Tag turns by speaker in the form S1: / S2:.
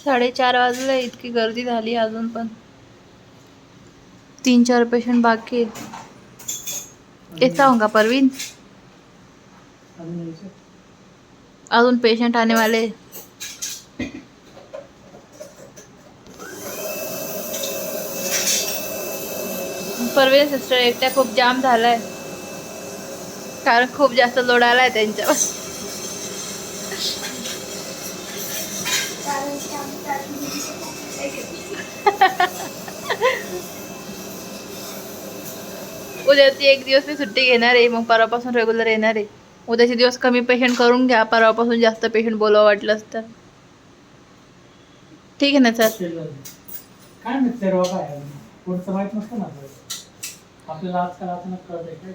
S1: 4:30 वाजले, इतकी गर्दी झाली अजून पण 3-4 पेशंट बाकी आहे. ऐसा होगा परवीन, अजून पेशंट आने वाले. परवीन सिस्टर एकट्या खूप जाम झालाय, कारण खूप जास्त लोड आलाय त्यांच्यावर. उद्याची एक दिवस मी सुट्टी घेणार आहे, मग परवापासून रेग्युलर येणार आहे. उद्याचे दिवस कमी पेशंट करून घ्या, परवापासून जास्त पेशंट बोलावं वाटलंच तर. ठीक आहे ना सर?
S2: काय नाही सर्व काय पुढचं माहित नसतं ना आपल्याला, आजकाल अचानक कळतंय काय.